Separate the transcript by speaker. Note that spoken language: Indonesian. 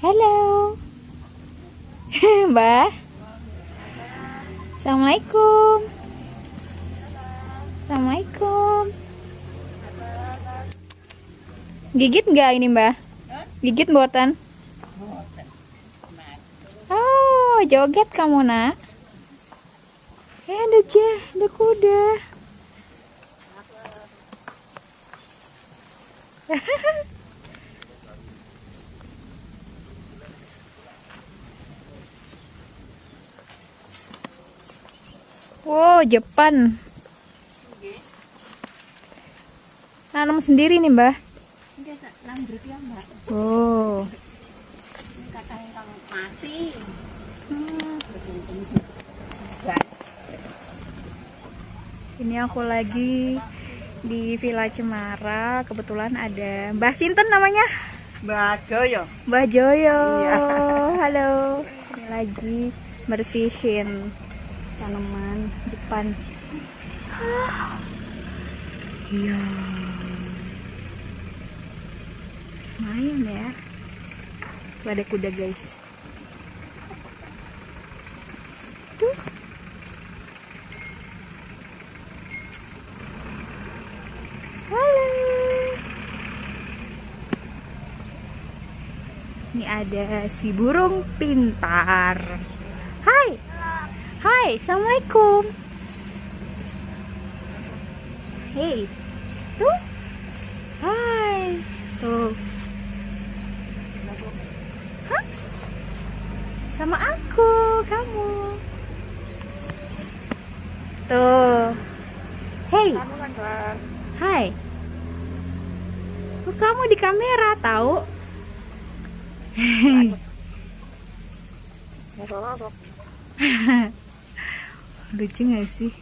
Speaker 1: Halo, Mbak. Assalamualaikum. Assalamualaikum. Gigit nggak ini, Mbak? Gigit mboten? Oh, joget kamu, Nak. Ada kuda. Wow, Jepang. Nanam sendiri nih, Mbak. Oh. Ini aku lagi di Villa Cemara. Kebetulan ada Mbak Sinten namanya?
Speaker 2: Mbak Joyo.
Speaker 1: Mbak Joyo.
Speaker 2: Iya.
Speaker 1: Halo. Ini lagi bersihin tanaman Jepang. Iya. Main ya. Tuh ada kuda, guys. Tuh. Halo. Ini ada si burung pintar. Hai. Hai, assalamualaikum. Hei. Tuh. Hai. Tuh. Hah? Sama aku, kamu. Tuh. Hei. Hai. Oh, kamu di kamera tahu? Lucu gak sih?